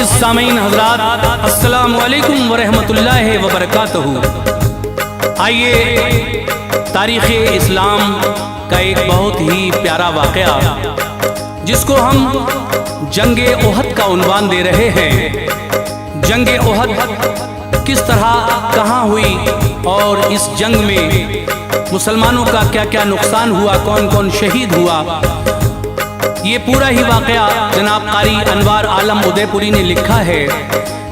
मोअज़्ज़िज़ सामीन हज़रात, अस्सलामु अलैकुम वरहमतुल्लाहि वबरकातुहू। आइए तारीख़ इस्लाम का एक बहुत ही प्यारा वाक़या जिसको हम जंगे ओहद का उन्वान दे रहे हैं। जंगे ओहद किस तरह कहाँ हुई और इस जंग में मुसलमानों का क्या क्या नुकसान हुआ, कौन कौन शहीद हुआ, ये पूरा ही वाक़या जनाब कारी अनवार आलम उदयपुरी ने लिखा है,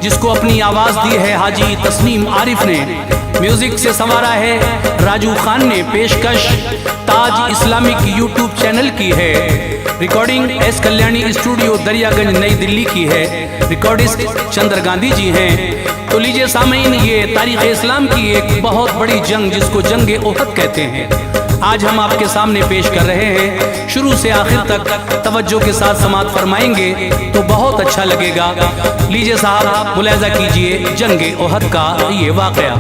जिसको अपनी आवाज़ दी है हाजी तस्नीम आरिफ ने, म्यूज़िक से संवारा है राजू खान ने, पेशकश ताज इस्लामिक यूट्यूब चैनल की है, recording S Kalyani studio Daryaganj नई दिल्ली की है, रिकॉर्डिस्ट चंद्र गांधी जी हैं। तो लीजिए सामीन, ये तारीख़ इस्लाम की एक बहुत बड़ी जंग जिसको जंगे ओहद कहते हैं, आज हम आपके सामने पेश कर रहे हैं। शुरू से आखिर तक तवज्जो के साथ समाअत फरमाएंगे तो बहुत अच्छा लगेगा। लीजिए साहब, मुलाहिज़ा कीजिए जंगे ओहद का ये वाक़या।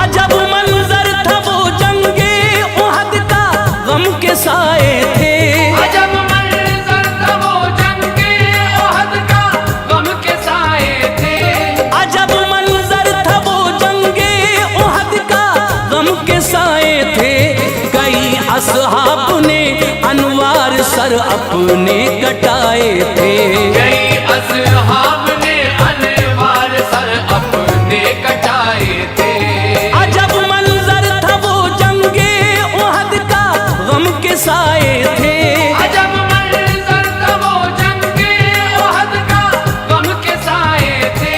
अजब मंजर था वो जंगे ओहद का, गम के साए थे। अजब मंजर था वो जंगे ओहद का, गम के साए थे। अजब मंजर था वो जंगे ओहद का, गम के साए थे। कई असहाब ने अनवार सर अपने कटाए थे। कई असहाब ने अनवार सर अपने कटाए थे। अजब मंजर था वो जंगे ओहद का, गम के साए थे। अजब मंजर था वो जंगे ओहद का, गम के साए थे।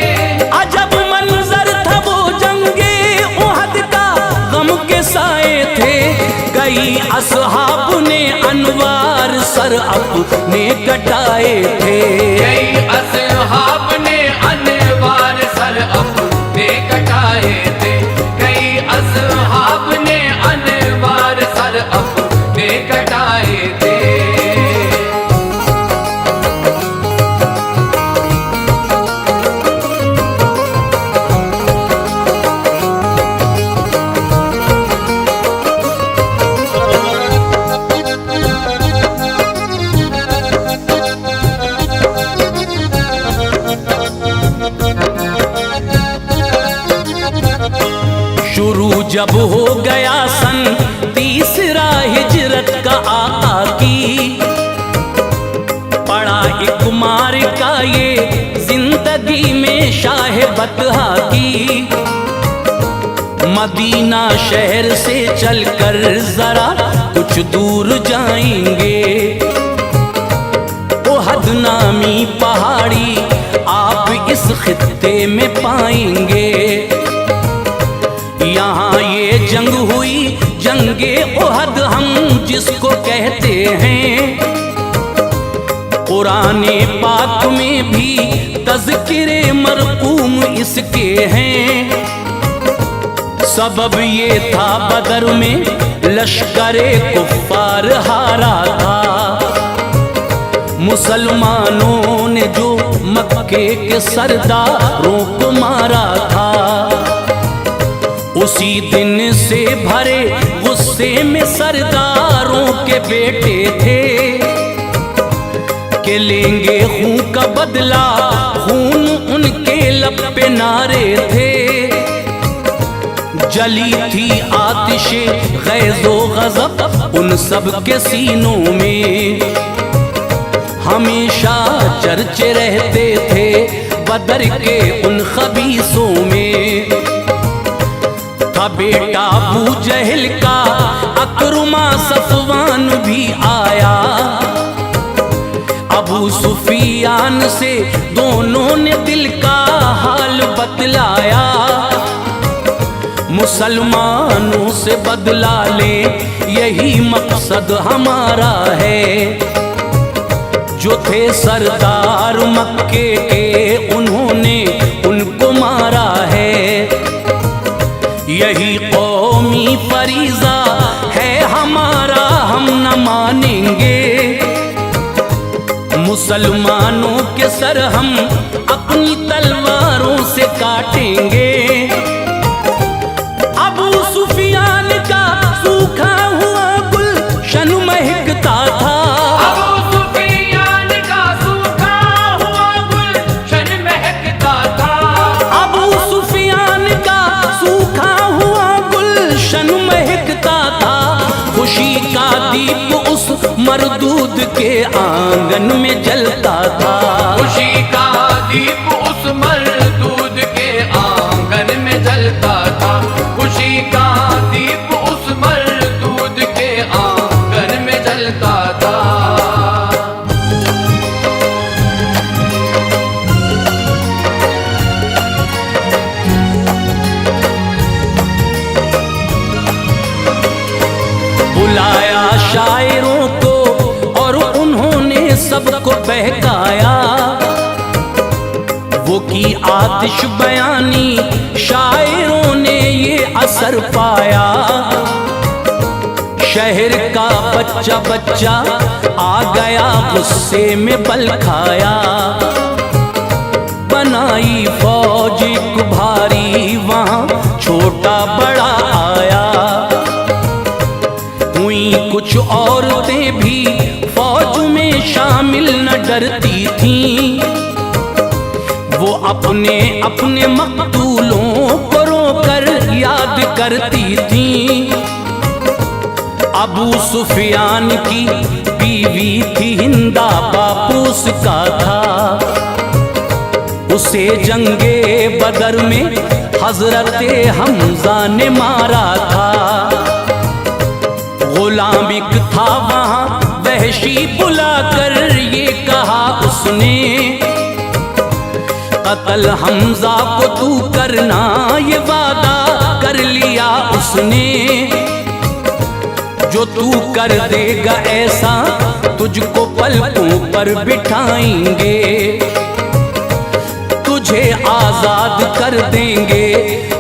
अजब मंजर था वो जंगे ओहद का, गम के साए थे। कई असहाब ने अनवार सर अपने कटाए थे। कई असहाब ने अनवार सर अपने कटाए थे। कई असहाब ने अनवार सर अपने कटाए थे। शुरू जब हो गया सन तीसरा हिजरत का आका की, पड़ा एक मार का ये जिंदगी में शाह बतहा की। मदीना शहर से चलकर जरा कुछ दूर जाएंगे, ओहद नामी पहाड़ी आप इस खित्ते में पाएंगे। यहाँ ये जंग हुई जंगे ओहद हम जिसको कहते हैं। कुराने पाक में भी तज़किरे मरकूम इसके हैं। सबब ये था बदर में लश्करे कुफ्फार हारा था। मुसलमानों ने जो मक्के के सरदारों को मारा था, उसी दिन से भरे गुस्से में सरदारों के बेटे थे कि लेंगे खून का बदला। खून उनके लब पे नारे थे। जली थी आतिशे गैज़ो गज़ब उन सब के सीनों में। हमेशा चर्चे रहते थे बदर के उन खबीसों में। था बेटा अबू जहल का अकरमा सफवान भी आया। अबू सुफियान से दोनों ने दिल का हाल बतलाया। मुसलमानों से बदला ले यही मकसद हमारा है। जो थे सरदार मक्के के उन्होंने उनको मारा है। यही कौमी फरीज़ा है हमारा, हम न मानेंगे। मुसलमानों के सर हम अपनी तलवारों से काटेंगे। मरदूद के आंगन में जलता था। खुशी का दीप उस मरदूद के आंगन में जलता था। खुशी का दीप उस मरदूद के आंगन में जलता था। बुलाया शायरों को और उन्होंने सबको बहकाया। वो की आतिश बयानी शायरों ने ये असर पाया। शहर का बच्चा बच्चा आ गया गुस्से में बल खाया। बनाई फौज एक भारी वहां छोटा बड़ा आया। हुई कुछ औरतें भी फौज में शामिल न डरती थीं। वो अपने अपने मकतूलों को रोकर याद करती थीं। अबू सुफियान की बीवी थी हिंदा, बापू उसका था। उसे जंगे बदर में हजरते हमजा ने मारा था। गुलाम एक था वहां वहशी बुलाकर ये कहा उसने, कत्ल हमजा को तू करना ये वादा कर लिया उसने। जो तू कर देगा ऐसा तुझको पलकों पर बिठाएंगे। तुझे आजाद कर देंगे,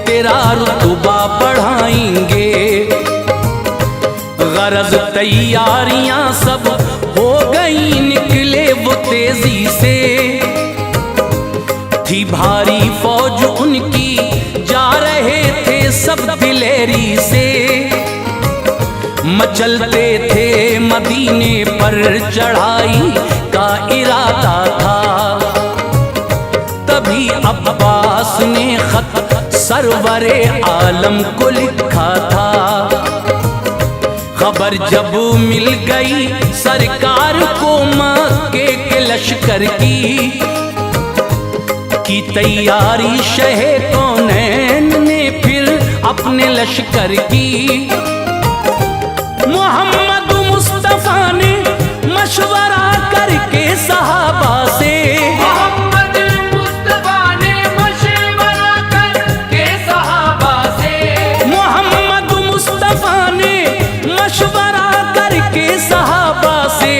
तेरा रुतबा बढ़ाएंगे। गरज तैयारियां सब हो गई, निकले वो तेजी से। थी भारी फौज उनकी, जा रहे थे सब दिलेरी से। मचलते थे मदीने पर चढ़ाई का इरादा था। तभी अब्बास ने खत सरवरे आलम को लिखा था। खबर जब मिल गई सरकार को मक्के के लश्कर की तैयारी शहे कौनैन ने फिर अपने लश्कर की। मोहम्मद मुस्तफा ने मशवरा करके सहाबा से, मोहम्मद मुस्तफा ने मशवरा करके सहाबा से, मोहम्मद मुस्तफा ने मशवरा करके सहाबा से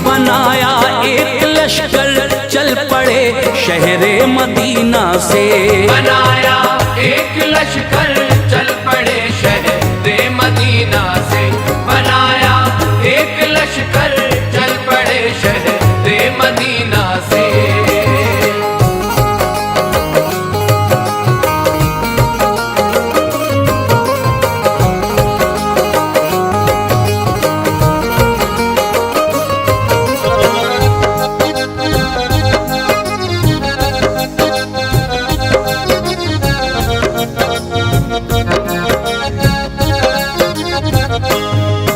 बनाया एक लश्कर। चल पड़े शहरे मदीना से, बनाया एक लश्कर। चल पड़े शहरे मदीना से, बनाया एक लश्कर। चल पड़े शहरे मदीना से।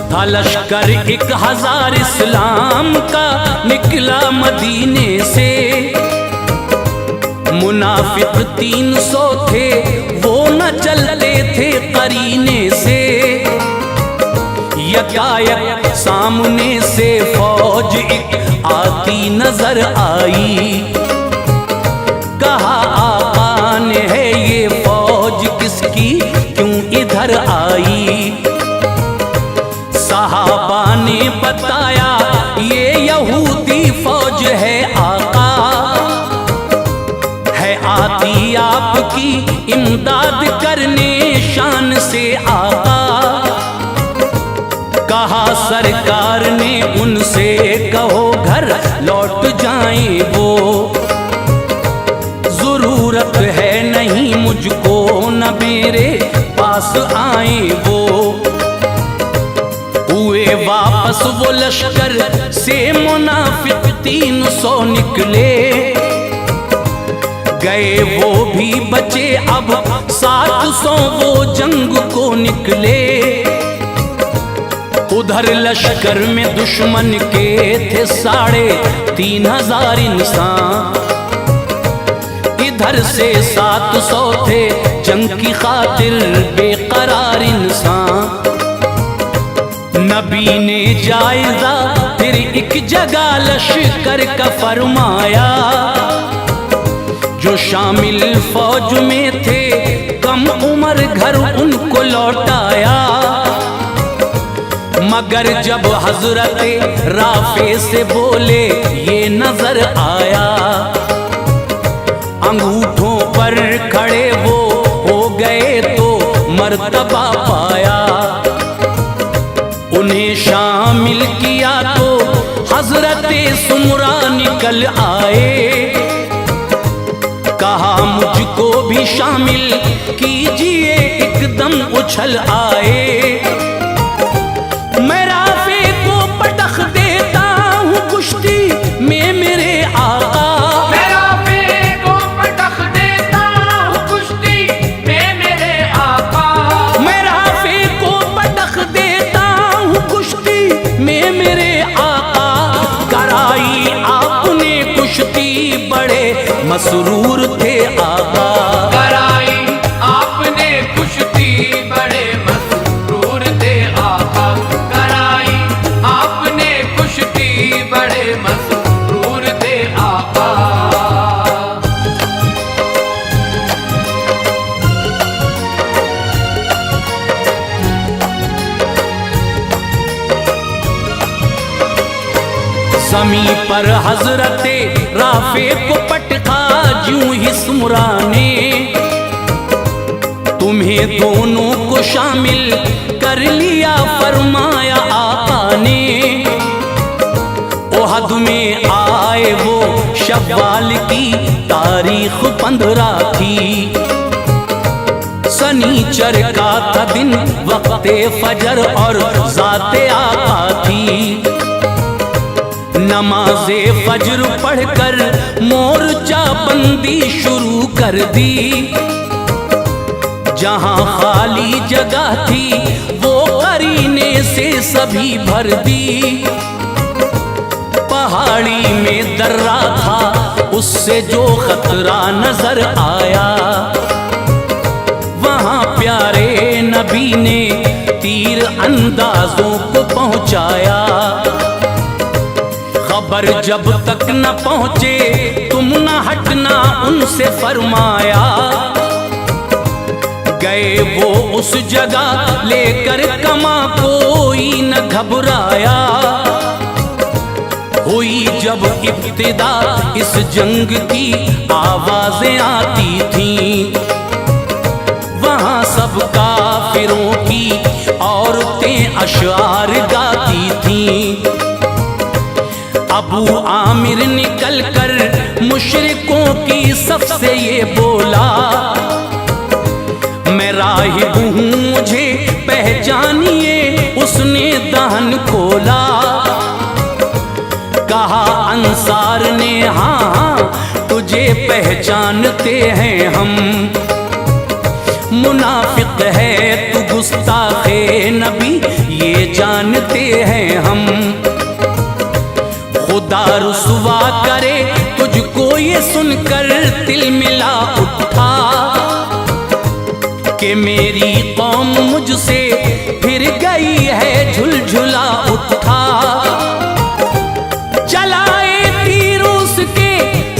था लश्कर 1000 इस्लाम का निकला मदीने से। मुनाफिक 300 थे, वो न चलते थे करीने से। यकायक सामने से फौज एक आती नजर आई। कहा आका ने है ये फौज किसकी, क्यों इधर आई। सहाबा ने बताया ये यहूदी फौज है आका, है आती आपकी इमदाद करने शान से आका। कहा सरकार ने उनसे कहो घर लौट जाएं वो। जरूरत है नहीं मुझको न मेरे पास आए वो। हुए वापस वो लश्कर से मुनाफिक 300 निकले। गए वो भी बचे अब 700 वो जंग को निकले। उधर लश्कर में दुश्मन के थे 3,500 इंसान, इधर से 700 थे जंग की खातिर बेकरार इंसान। नबी ने जायजा फिर एक जगह लश्कर का फरमाया, जो शामिल फौज में थे कम उम्र घर उनको लौटाया। मगर जब हजरत राफे से बोले ये नजर आया, अंगूठों पर खड़े वो हो गए तो मर्तबा पाया। उन्हें शामिल किया तो हजरत सुमरा निकल आए, कहा मुझको भी शामिल कीजिए, एकदम उछल आए। मैं राफे को पटख देता हूँ कुश्ती में मेरे आका, मैं राफे को पटख देता हूँ कुश्ती में मेरे आका। मैं राफे को पटख देता हूँ कुश्ती में मेरे आका। कराई आपने कुश्ती बड़े मसरूर थे आका, कराई आपने कुश्ती बड़े मसरूर थे आका। कराई आपने कुश्ती बड़े मसरूर थे आका। ज़मीं पर हजरते राफे को पटका ज्यूं ही सुमरा ने, तुम्हें दोनों को शामिल कर लिया फरमाया आका ने। ओहद में आए वो शव्वाल की तारीख 15 थी, सनीचर का था दिन वक्ते फजर और ज़ाते आका थी। नमाज़े फजर पढ़कर मोर्चा बंदी शुरू कर दी, जहां खाली जगह थी वो करीने से सभी भर दी। पहाड़ी में दर्रा था उससे जो खतरा नजर आया, वहां प्यारे नबी ने तीर अंदाजों को पहुंचाया। खबर जब तक न पहुंचे तुम न हटना उनसे फरमाया। गए वो उस जगह लेकर कमा, कोई न घबराया। हुई जब इब्तिदा इस जंग की आवाजें आती थीं, वहां सब काफिरों की औरतें अशआर गाती थीं। अबू आमिर निकल कर मुशरिकों की सफ से ये बोला, मैं राहिब हूँ मुझे पहचानिए। उसने दहन खोला, कहा अंसार ने हाँ तुझे पहचानते हैं हम। मुनाफिक है तू गुस्ताखे नबी ये जानते हैं हम। खुदा रुसवा करे तुझको ये सुनकर दिल मिला उठा, कि मेरी कौम मुझसे फिर गई है झुलझुला उठा। चलाए तीर उसके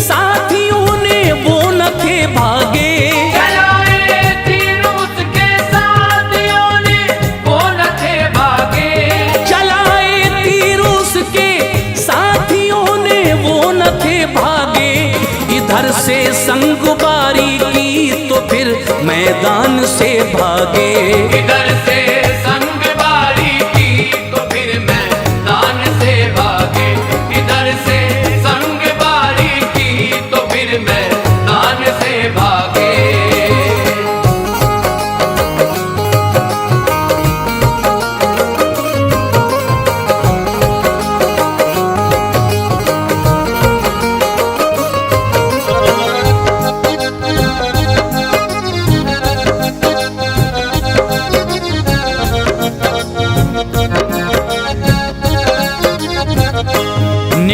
साथियों ने वो न थे भागे, चलाए तीर उसके साथियों ने वो न थे भागे। चलाए तीर उसके साथियों ने वो न थे भागे। इधर से संगबारी की तो फिर मैदान से भागे। इधर से संगबारी की तो फिर मैदान से भागे। इधर से संगबारी की तो फिर मैदान से भागे।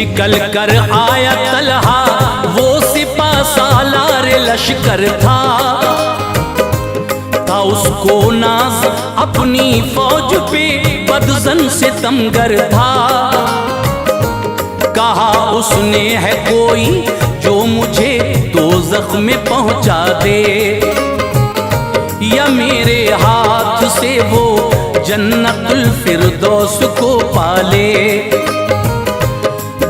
निकल कर आया तलहा, वो सिपा सालार लश्कर था उसको नाज अपनी फौज पे बदजन से तमगर था। कहा उसने है कोई जो मुझे दोज़ख में पहुंचा दे, या मेरे हाथ से वो जन्नतुल फिरदौस को पाले।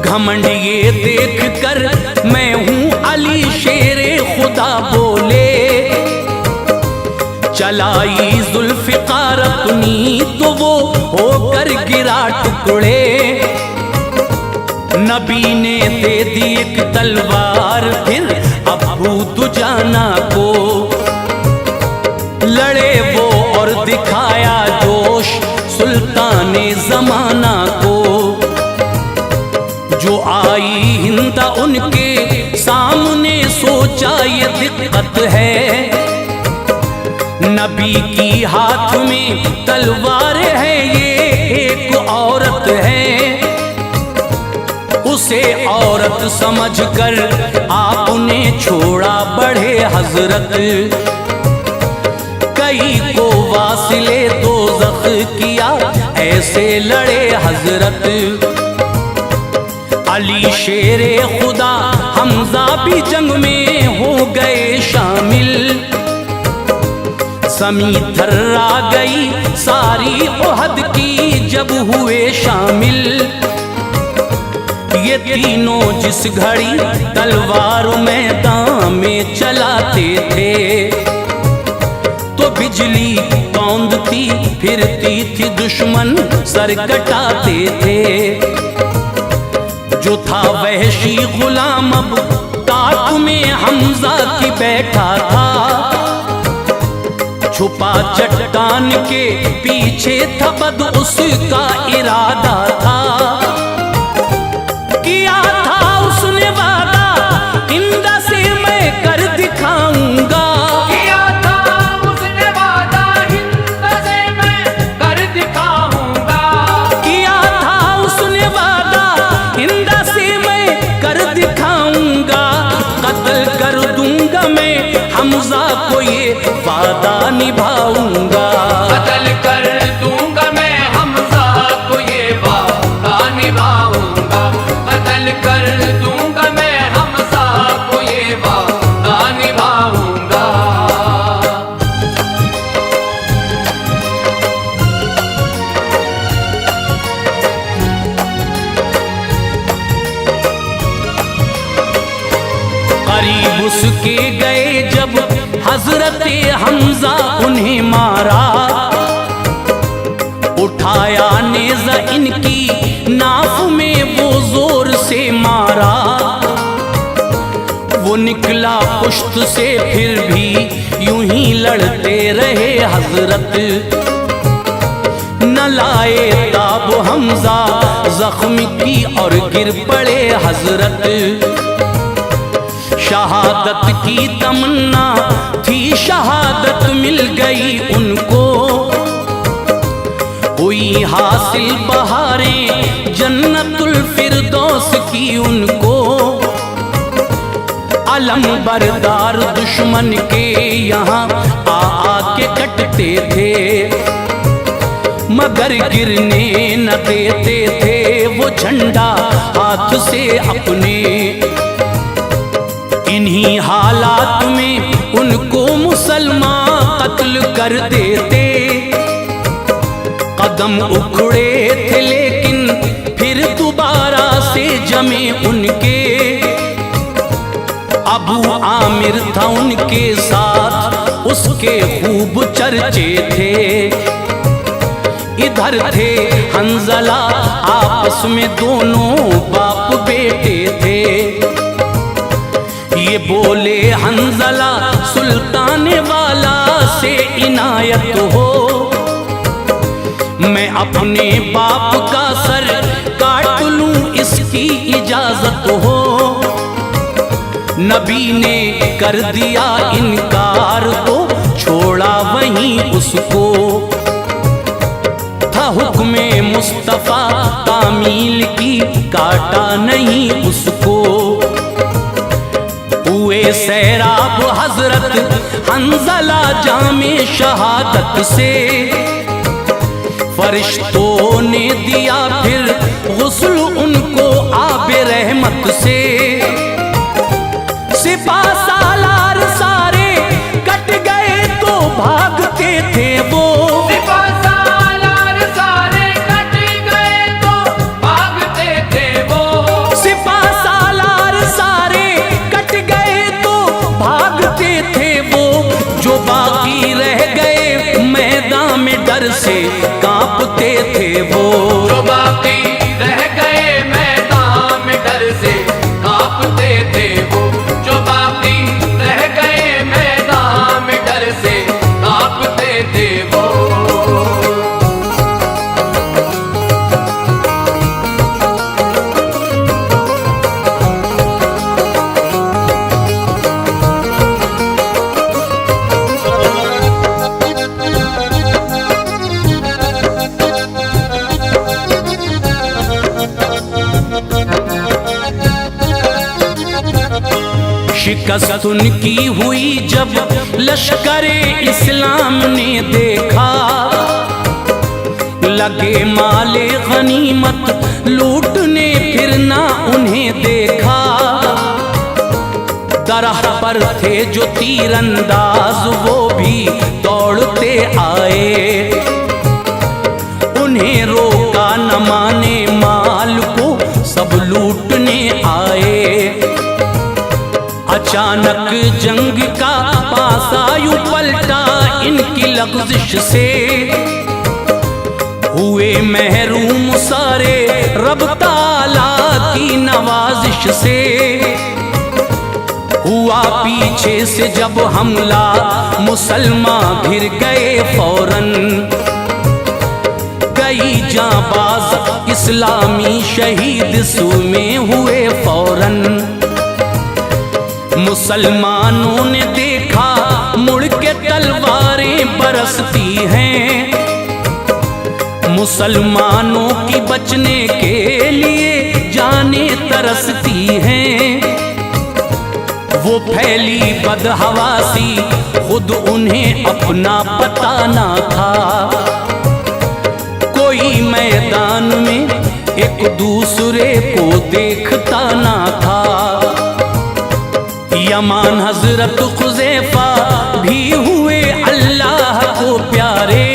घमंड ये देख कर मैं हूँ अली शेरे खुदा बोले, चलाई जुल्फ़िकार अपनी तो वो होकर गिरा टुकड़े। नबी ने दे दी एक तलवार फिर अबू दुजाना को, लड़े वो और दिखाया जोश सुल्ताने जमाना को। जो आई हिंदा उनके सामने सोचा ये दिक्कत है, नबी की हाथ में तलवार है, ये एक औरत है। उसे औरत समझकर आपने छोड़ा बढ़े हजरत, कई को वासिले दोज़ख किया ऐसे लड़े हजरत। अली शेरे खुदा हमजा भी जंग में हो गए शामिल, समी थर्रा गई सारी ओहद की जब हुए शामिल। ये तीनों जिस घड़ी तलवार मैदान में चलाते थे, तो बिजली कौंधती फिरती थी दुश्मन सर कटाते थे। जो था वहशी गुलाम अब ताक में हमजा की बैठा था, छुपा चट्टान के पीछे था बद उसका इरादा था। किया था उसने वादा हिंदा से मैं कर दिखाऊंगा, किया था उसने वादा हिंदा से मैं कर दिखाऊंगा, किया था उसने वादा हिंदा से मैं कर दिखाऊंगा। कत्ल कर दूंगा मैं हमजा को ये वादा निभाऊंगा, कत्ल कर दूंगा मैं हमजा को ये वादा निभाऊंगा, कत्ल कर दूंगा मैं हमजा को ये वादा निभाऊंगा। करीब उसके गए जब हजरते हमजा उन्हें मारा, उठाया नेज़ा इनकी नाफ में वो जोर से मारा। वो निकला पुश्त से फिर भी यूं ही लड़ते रहे हजरत, न लाए ताब हमजा जख्म की और गिर पड़े हजरत। शहादत की तमन्ना थी शहादत मिल गई उनको, हुई हासिल बहारें जन्नतुल फिरदौस की उनको। अलम बरदार दुश्मन के यहाँ आके कटते थे, मगर गिरने न देते थे वो झंडा हाथ से अपने। इन्हीं हालात में उनको मुसलमान कत्ल कर देते, कदम उखड़े थे लेकिन फिर दोबारा से जमे उनके। अबू आमिर था उनके साथ, उसके खूब चर्चे थे। इधर थे हंजला आपस में दोनों बाप बेटे थे। ये बोले हंजला सुल्तान वाला से इनायत हो, मैं अपने बाप का सर काट लूं इसकी इजाजत हो। नबी ने कर दिया इनकार तो छोड़ा वहीं उसको। था हुक्म मुस्तफा तामील की काटा नहीं उसको। हुए सैराब हजरत हंजला जामे शहादत से, फरिश्तों ने दिया फिर गुस्ल उनको आबे रहमत से। सिपा सालार सारे कट गए तो भागते थे वो, सिपा सालार सारे कट गए तो भागते थे वो, सिपा सालार सारे कट गए तो भागते थे वो। जो बाकी रह गए मैदान में डर से कांपते थे वो, जो बाकी रह गए मैदान में डर से कांपते थे वो, जो बाकी रह गए मैदान में डर से कांपते थे वो। शिकस्त उनकी हुई जब लश्करे इस्लाम ने देखा, लगे माले गनीमत लूटने फिर ना उन्हें देखा। दरह पर थे जो तीरंदाज वो भी दौड़ते आए, उन्हें रोका न माने माल को सब लूटने आए। अचानक जंग का पासा यूं पलटा इनकी लग़ज़िश से, हुए महरूम सारे रब ताला की नवाजिश से। हुआ पीछे से जब हमला मुसलमान घिर गए फौरन, गई जांबाज इस्लामी शहीद सूमे हुए फौरन। मुसलमानों ने देखा मुड़ के तलवारें बरसती हैं, मुसलमानों की बचने के लिए जाने तरसती हैं। वो फैली बदहवासी खुद उन्हें अपना पता ना था, कोई मैदान में एक दूसरे को देखता ना था। यमान हजरत खुज़ैफा भी हुए अल्लाह को प्यारे,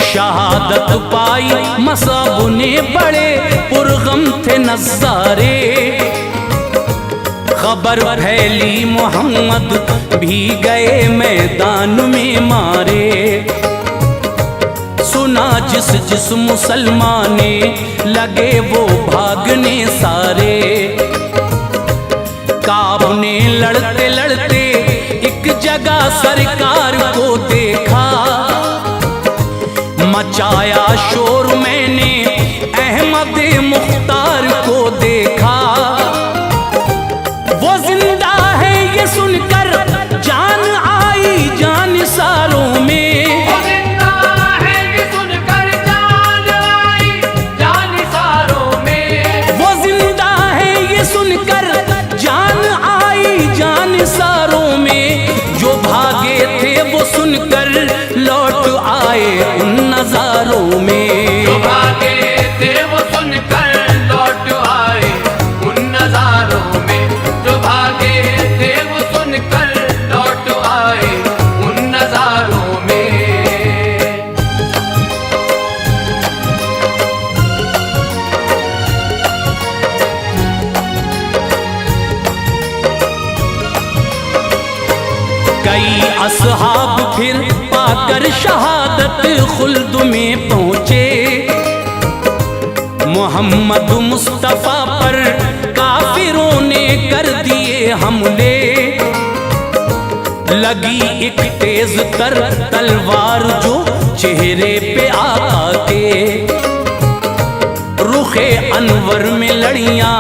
शहादत पाई मसाब ने बड़े पुरगम थे नज़ारे। खबर फैली मोहम्मद भी गए मैदान में मारे, सुना जिस जिस मुसलमान ने लगे वो भागने सारे। काब ने लड़ते लड़ते एक जगह सरकार को देखा, मचाया शोर मैंने अहमद मुख्तार को देखा। वो जिंदा है ये सुनकर जान आई जान सारों में, वो जिंदा है ये सुनकर जान आई जान सारों में, वो जिंदा है ये सुनकर जान आई जान सारों में। जो भागे थे वो सुनकर लौट आए उन नजारों में, जो भागे थे वो सुनकर लौट आए उन नजारों में, जो भागे थे वो सुनकर लौट आए उन नजारों में। कई असहाब फिर पाकर शहादत खुल्द में पहुँचे, मोहम्मद मुस्तफा पर काफिरों ने कर दिए हमले। लगी एक तेज तर तलवार जो चेहरे पे आका के, रुखे अनवर में लड़ियां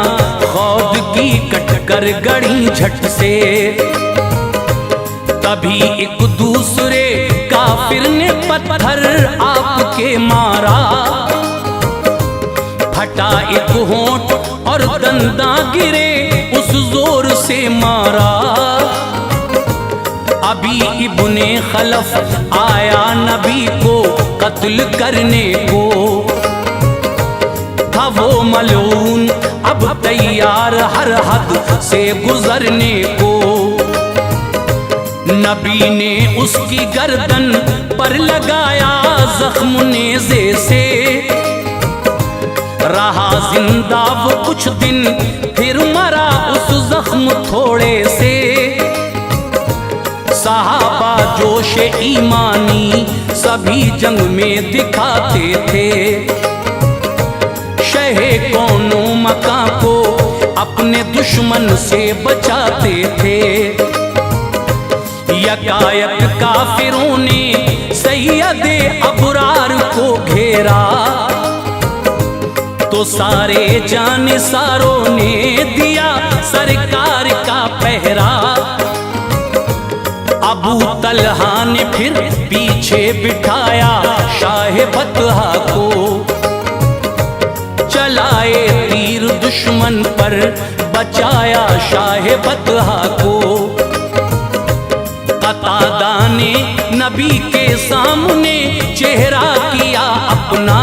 खौद की कटकर गड़ी झट से। तभी एक दूसरे काफिर ने पत्थर आपके के मारा, फटा एक होंठ और दंदा गिरे उस जोर से मारा। अभी इब्ने खलफ आया नबी को कत्ल करने को, था वो मलून अब तैयार हर हद से गुजरने को। नबी ने उसकी गर्दन पर लगाया जख्म नेज़े से, रहा जिंदा वो कुछ दिन फिर मरा उस जख्म थोड़े से। सहाबा जोश ईमानी सभी जंग में दिखाते थे, शहे कौनो मका को अपने दुश्मन से बचाते थे। यकायक काफिरों ने सैयदे अबरार को घेरा, तो सारे जानिसारों ने दिया सरकार का पहरा। अबू तलहा ने फिर पीछे बिठाया शाह बतहा को, चलाए तीर दुश्मन पर बचाया शाह बतहा को। कतादा ने नबी के सामने चेहरा किया अपना,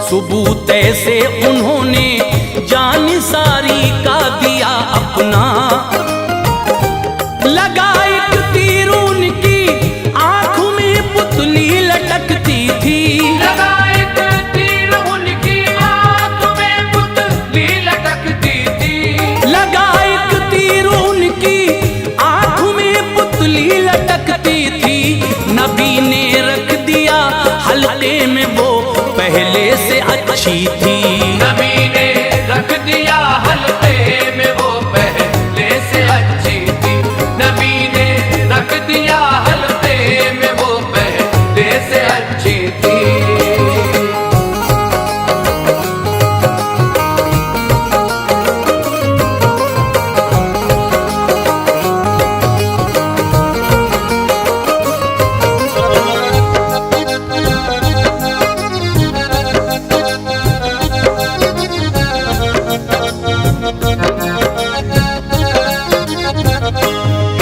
सबूत से उन्होंने जानिसारी का दिया अपना। लगा एक तीर उनकी आंख में पुतली लटकती थी, लगा एक तीर उनकी आंख में पुतली लटकती थी। लगा एक तीर उनकी आंख में पुतली लटकती थी। नबी ने रख दिया हल्के में वो पहले से अच्छी थी। नबी ने रख दिया हल्के में वो पहले से अच्छी थी। नबी ने रख दिया हल्के में वो पहले से अच्छी थी।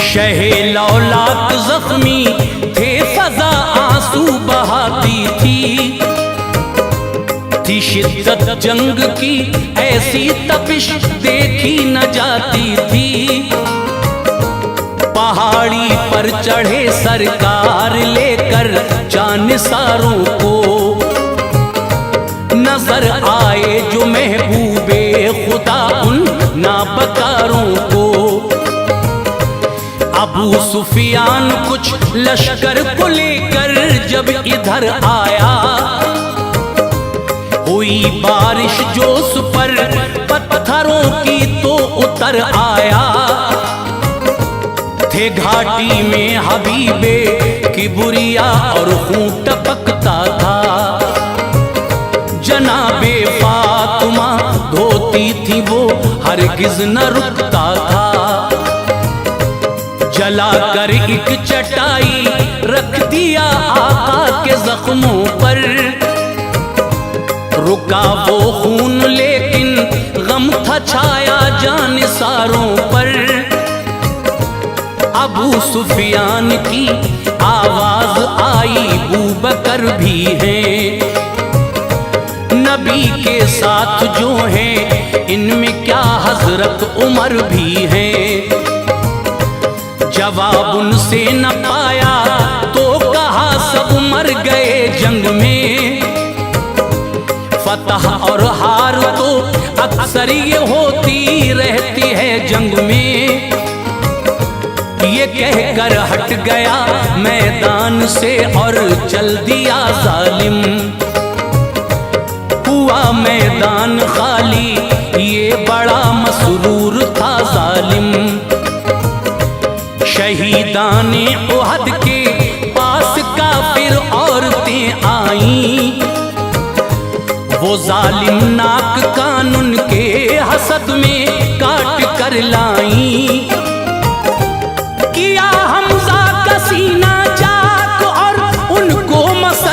शहे लौलाक जख्मी थे, फजा आंसू बहाती थी शिद्दत जंग की ऐसी तपिश देखी न जाती थी। पहाड़ी पर चढ़े सरकार लेकर जानिसारों को, नजर आए जो महबूबे खुदा उन नाबकारों को। अबू सुफियान कुछ लश्कर को लेकर जब इधर आया, हुई बारिश जो उस पर पत्थरों की तो उतर आया। थे घाटी में हबीबे की बुरिया और खून टपकता था। जनाबे फातिमा धोती थी वो हरगिज न रुकता था। जलाकर एक चटाई रख दिया आका के जख्मों पर, रुका वो खून लेकिन गम था छाया जानिसारों पर। अबू सुफियान की आवाज आई, बूबकर भी हैं नबी के साथ जो हैं, इनमें क्या हजरत उमर भी हैं। जवाब उनसे न पाया तो कहा सब मर गए जंग में। फतह और हार तो अक्सर ये होती रहती है जंग में। ये कहकर हट गया मैदान से और चल दिया जालिम। हुआ मैदान खाली, ये बड़ा मसरूर था जालिम। शहीदाने उहद के पास काफिर औरतें आईं, वो जालिम नाक कान उनके हसद में काट कर लाईं। किया हमजा का सीना चाक और उनको मसल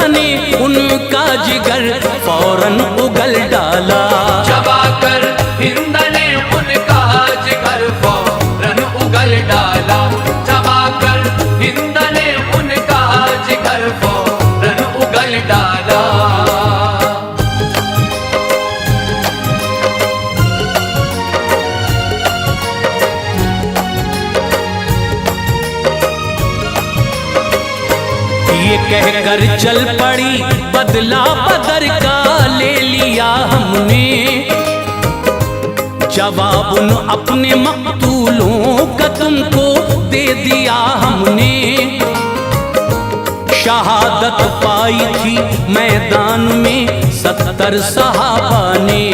ने उनका जिगर फौरन उगल डाला। चबाकर हिंद ने उनका जिगर फौरन उगल डाला। चबाकर हिंद ने उनका जिगर फौरन उगल डाला। ये कहकर चल पड़ी बदला बदर का ले लिया हमने, जवाब उन अपने मकतूलों का तुमको दे दिया हमने। शहादत पाई थी मैदान में 70 सहाबा ने,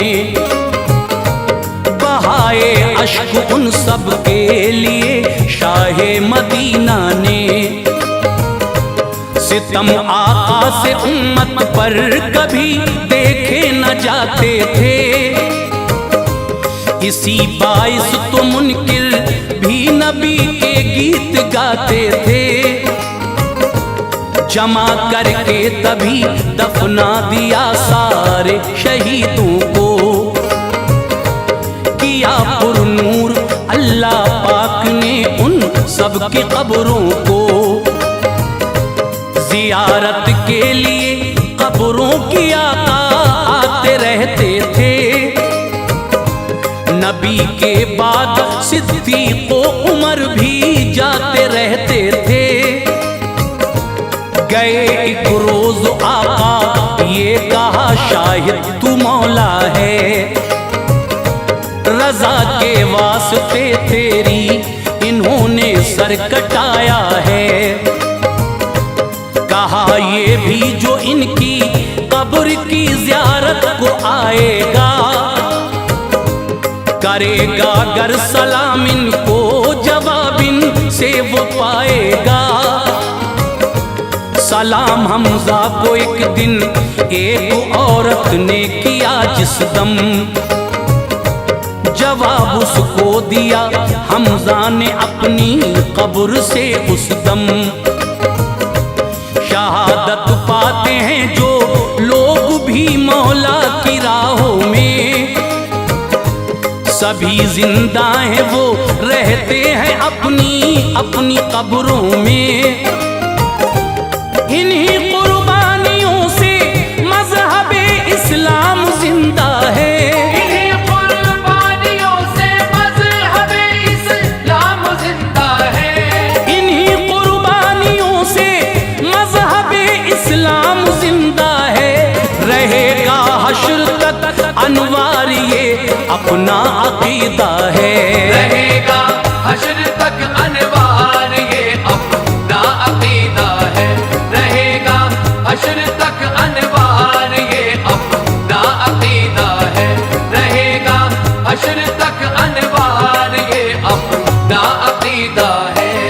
बहाए अश्क उन सब के लिए शाहे मदीना ने। सितम आका से उम्मत पर कभी देखे न जाते थे, इसी बाइस तो मुनकिर भी नबी के गीत गाते थे। जमा करके तभी दफना दिया सारे शहीदों को, किया पुरनूर अल्लाह पाक ने उन सब की कब्रों को। जियारत के लिए कब्रों की आका आते रहते थे, नबी के बाद सिद्दीक़ व उमर भी जाते रहते थे। गए एक रोज आका ये कहा शाहिद तू मौला है, रजा के वास्ते तेरी इन्होंने सर कटाया है। कहा ये भी जो इनकी कब्र की ज़ियारत को आएगा, करेगा गर सलाम इनको जवाब इनसे वो पाएगा। सलाम हमजा को एक दिन एक औरत ने किया जिस दम, जवाब उसको दिया हमजा ने अपनी कब्र से उस दम। शहादत पाते हैं जो लोग भी मौला की राहों में, सभी जिंदा हैं वो रहते हैं अपनी अपनी कब्रों में। इन्हीं कुर्बानियों से मज़हबे इस्लाम जिंदा है, इन्हीं कुर्बानियों से मज़हबे इस्लाम जिंदा है। इन्हीं कुर्बानियों से मज़हबे इस्लाम जिंदा है। रहेगा हश्र तक अनवार ये अपना अकीदा है, रहेगा हश्र तक अनवार ये अपना अकीदा है। रहेगा हश्र तक अनवार ये अपना अकीदा है। रहेगा हश्र तक अनवार ये अपना अकीदा है।